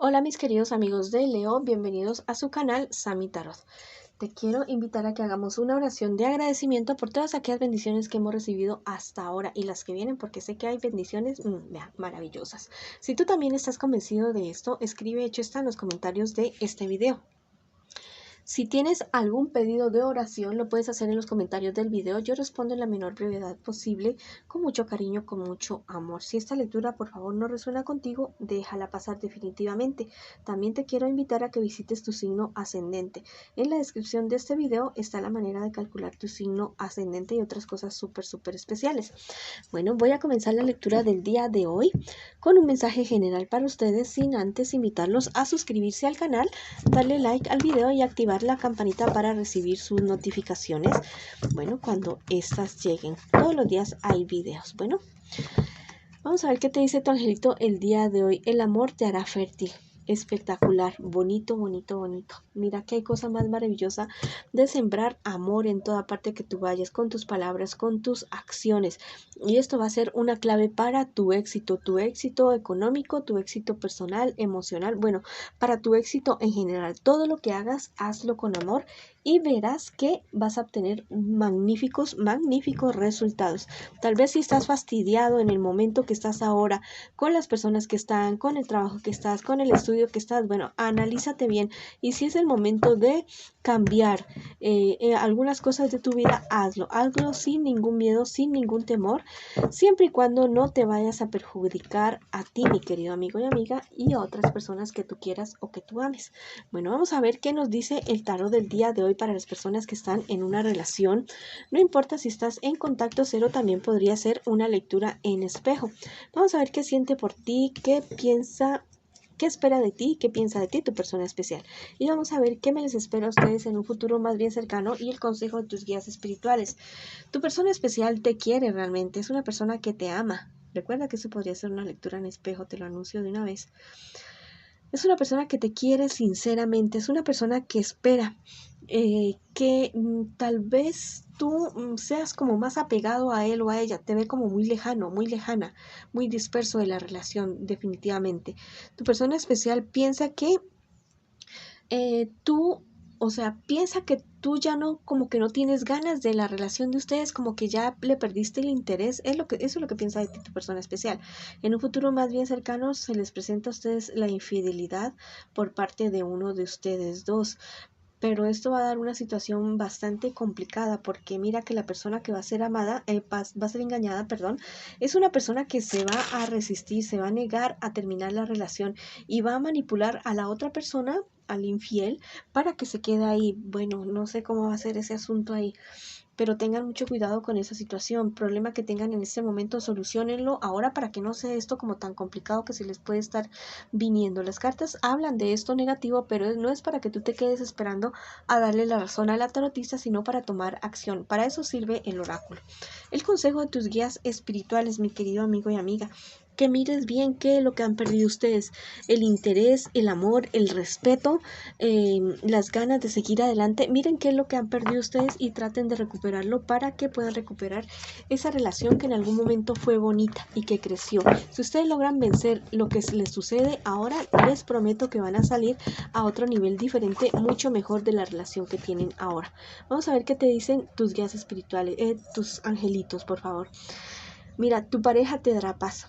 Hola mis queridos amigos de Leo, bienvenidos a su canal Sami Tarot. Te quiero invitar a que hagamos una oración de agradecimiento por todas aquellas bendiciones que hemos recibido hasta ahora y las que vienen, porque sé que hay bendiciones maravillosas. Si tú también estás convencido de esto, escribe hecho está en los comentarios de este video. Si tienes algún pedido de oración, lo puedes hacer en los comentarios del video. Yo respondo en la menor brevedad posible, con mucho cariño, con mucho amor. Si esta lectura, por favor, no resuena contigo, déjala pasar definitivamente. También te quiero invitar a que visites tu signo ascendente. En la descripción de este video está la manera de calcular tu signo ascendente y otras cosas súper especiales. Bueno, voy a comenzar la lectura del día de hoy con un mensaje general para ustedes, sin antes invitarlos a suscribirse al canal, darle like al video y activar la campanita para recibir sus notificaciones, bueno, cuando estas lleguen. Todos los días hay videos. Bueno, vamos a ver qué te dice tu angelito el día de hoy. El amor te hará fértil. Espectacular, bonito. Mira que hay cosa más maravillosa de sembrar amor en toda parte que tú vayas, con tus palabras, con tus acciones. Y esto va a ser una clave para tu éxito económico, tu éxito personal, emocional, bueno, para tu éxito en general. Todo lo que hagas, hazlo con amor y verás que vas a obtener magníficos resultados. Tal vez si estás fastidiado en el momento que estás ahora, con las personas que están, con el trabajo que estás, con el estudio que estás, bueno, analízate bien, y si es el momento de cambiar algunas cosas de tu vida, hazlo sin ningún miedo, sin ningún temor, siempre y cuando no te vayas a perjudicar a ti, mi querido amigo y amiga, y a otras personas que tú quieras o que tú ames. Bueno, vamos a ver qué nos dice el tarot del día de hoy para las personas que están en una relación. No importa si estás en contacto cero, también podría ser una lectura en espejo. Vamos a ver qué siente por ti, qué piensa, qué espera de ti, qué piensa de ti tu persona especial. Y vamos a ver qué me les espera a ustedes en un futuro más bien cercano y el consejo de tus guías espirituales. Tu persona especial te quiere realmente, es una persona que te ama. Recuerda que eso podría ser una lectura en espejo, te lo anuncio de una vez. Es una persona que te quiere sinceramente, es una persona que espera que tal vez tú seas como más apegado a él o a ella, te ve como muy lejano, muy lejana, muy disperso de la relación, definitivamente. Tu persona especial piensa que piensa que tú ya no, como que no tienes ganas de la relación de ustedes, como que ya le perdiste el interés, eso es lo que piensa de ti tu persona especial. En un futuro más bien cercano se les presenta a ustedes la infidelidad por parte de uno de ustedes dos. Pero esto va a dar una situación bastante complicada, porque mira que la persona que va a ser amada, va a ser engañada, perdón, es una persona que se va a resistir, se va a negar a terminar la relación y va a manipular a la otra persona, al infiel, para que se quede ahí. Bueno, no sé cómo va a ser ese asunto ahí, pero tengan mucho cuidado con esa situación. Problema que tengan en este momento, solucionenlo ahora para que no sea esto como tan complicado que se les puede estar viniendo. Las cartas hablan de esto negativo, pero no es para que tú te quedes esperando a darle la razón a la tarotista, sino para tomar acción. Para eso sirve el oráculo. El consejo de tus guías espirituales, mi querido amigo y amiga: que mires bien qué es lo que han perdido ustedes: el interés, el amor, el respeto, las ganas de seguir adelante. Miren qué es lo que han perdido ustedes y traten de recuperarlo para que puedan recuperar esa relación que en algún momento fue bonita y que creció. Si ustedes logran vencer lo que les sucede ahora, les prometo que van a salir a otro nivel diferente, mucho mejor de la relación que tienen ahora. Vamos a ver qué te dicen tus guías espirituales, tus angelitos, por favor. Mira, tu pareja te dará paz.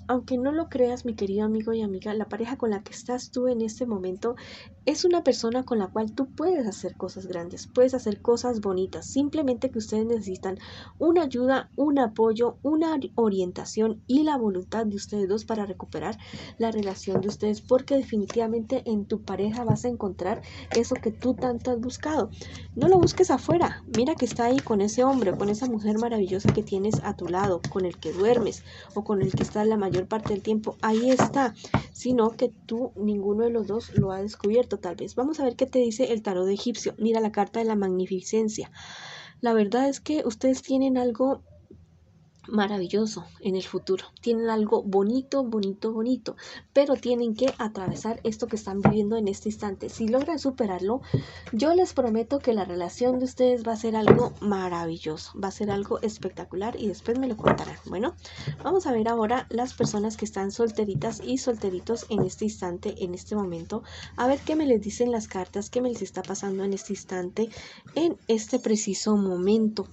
Aunque no lo creas, mi querido amigo y amiga, la pareja con la que estás tú en este momento es una persona con la cual tú puedes hacer cosas grandes, puedes hacer cosas bonitas. Simplemente que ustedes necesitan una ayuda, un apoyo, una orientación y la voluntad de ustedes dos para recuperar la relación de ustedes, porque definitivamente en tu pareja vas a encontrar eso que tú tanto has buscado. No lo busques afuera, mira que está ahí con ese hombre o con esa mujer maravillosa que tienes a tu lado, con el que duermes o con el que estás la mayor parte del tiempo. Ahí está, sino que tú, ninguno de los dos lo ha descubierto tal vez. Vamos a ver qué te dice el tarot egipcio. Mira la carta de la magnificencia. La verdad es que ustedes tienen algo maravilloso en el futuro. Tienen algo bonito, bonito, bonito, pero tienen que atravesar esto que están viviendo en este instante. Si logran superarlo, yo les prometo que la relación de ustedes va a ser algo maravilloso, va a ser algo espectacular y después me lo contarán. Bueno, vamos a ver ahora las personas que están solteritas y solteritos en este instante, en este momento, a ver qué me les dicen las cartas, qué me les está pasando en este instante, en este preciso momento.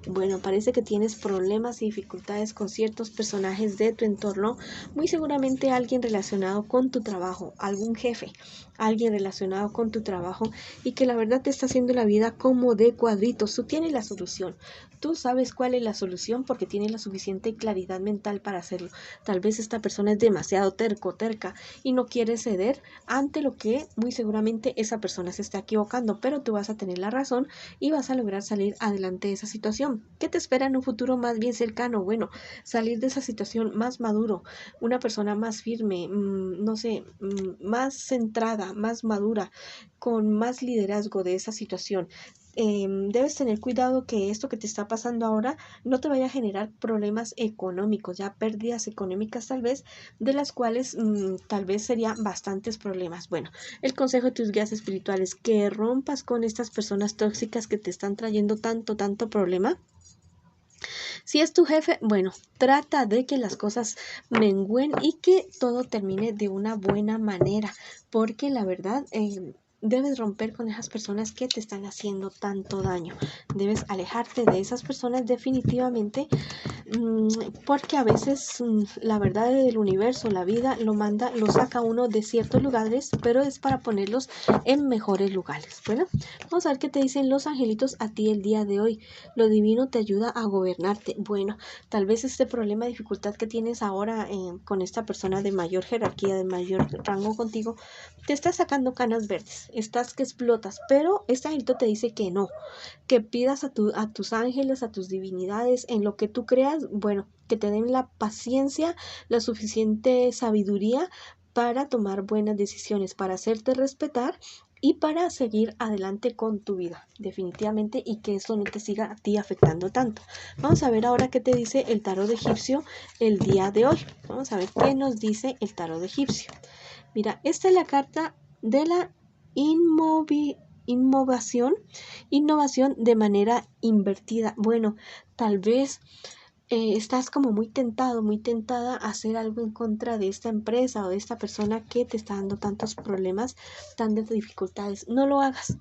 Bueno, parece que tienes problemas y dificultades con ciertos personajes de tu entorno, muy seguramente alguien relacionado con tu trabajo, algún jefe, alguien relacionado con tu trabajo y que la verdad te está haciendo la vida como de cuadritos. Tú tienes la solución, tú sabes cuál es la solución porque tienes la suficiente claridad mental para hacerlo. Tal vez esta persona es demasiado terca y no quiere ceder ante lo que muy seguramente esa persona se está equivocando, pero tú vas a tener la razón y vas a lograr salir adelante de esa situación. ¿Qué te espera en un futuro más bien cercano? Bueno, salir de esa situación más maduro, una persona más firme, no sé, más centrada, más madura, con más liderazgo de esa situación. Debes tener cuidado que esto que te está pasando ahora no te vaya a generar problemas económicos, ya pérdidas económicas tal vez, de las cuales tal vez serían bastantes problemas. Bueno, el consejo de tus guías espirituales, que rompas con estas personas tóxicas que te están trayendo tanto problema. Si es tu jefe, bueno, trata de que las cosas mengüen y que todo termine de una buena manera, porque la verdad debes romper con esas personas que te están haciendo tanto daño. Debes alejarte de esas personas definitivamente, porque a veces la verdad del universo, la vida lo manda, lo saca uno de ciertos lugares, pero es para ponerlos en mejores lugares. Bueno, vamos a ver qué te dicen los angelitos a ti el día de hoy. Lo divino te ayuda a gobernarte. Bueno, tal vez este problema, dificultad que tienes ahora con esta persona de mayor jerarquía, de mayor rango contigo, te está sacando canas verdes, estás que explotas, pero este angelito te dice que no, que pidas a tus ángeles, a tus divinidades, en lo que tú creas, bueno, que te den la paciencia, la suficiente sabiduría para tomar buenas decisiones, para hacerte respetar y para seguir adelante con tu vida, definitivamente, y que eso no te siga a ti afectando tanto. Vamos a ver ahora qué te dice el tarot egipcio el día de hoy. Vamos a ver qué nos dice el tarot egipcio. Mira, esta es la carta de la innovación de manera invertida. Bueno, tal vez estás como muy tentado, muy tentada a hacer algo en contra de esta empresa o de esta persona que te está dando tantos problemas, tantas dificultades. No lo hagas.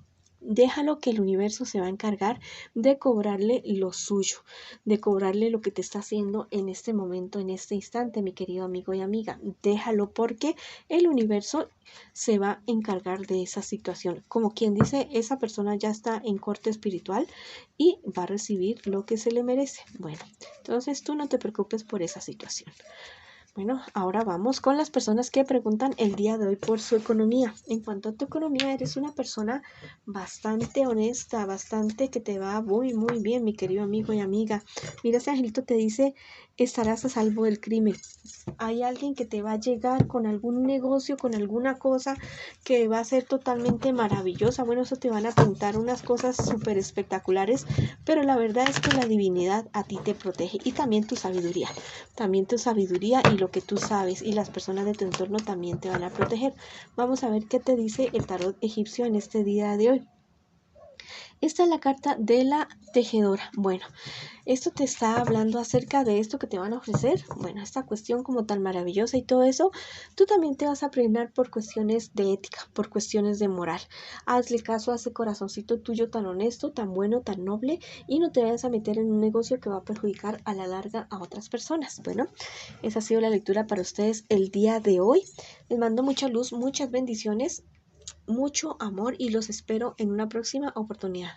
Déjalo que el universo se va a encargar de cobrarle lo suyo, de cobrarle lo que te está haciendo en este momento, en este instante, mi querido amigo y amiga. Déjalo porque el universo se va a encargar de esa situación. Como quien dice, esa persona ya está en corte espiritual y va a recibir lo que se le merece. Bueno, entonces tú no te preocupes por esa situación. Bueno, ahora vamos con las personas que preguntan el día de hoy por su economía. En cuanto a tu economía, eres una persona bastante honesta, bastante que te va muy bien, mi querido amigo y amiga. Mira, ese angelito te dice, estarás a salvo del crimen. Hay alguien que te va a llegar con algún negocio, con alguna cosa que va a ser totalmente maravillosa. Bueno, eso te van a pintar unas cosas súper espectaculares, pero la verdad es que la divinidad a ti te protege y también tu sabiduría y lo que tú sabes y las personas de tu entorno también te van a proteger. Vamos a ver qué te dice el tarot egipcio en este día de hoy. Esta es la carta de la tejedora. Bueno, esto te está hablando acerca de esto que te van a ofrecer. Bueno, esta cuestión como tan maravillosa y todo eso, tú también te vas a frenar por cuestiones de ética, por cuestiones de moral. Hazle caso a ese corazoncito tuyo tan honesto, tan bueno, tan noble y no te vayas a meter en un negocio que va a perjudicar a la larga a otras personas. Bueno, esa ha sido la lectura para ustedes el día de hoy. Les mando mucha luz, muchas bendiciones, mucho amor y los espero en una próxima oportunidad.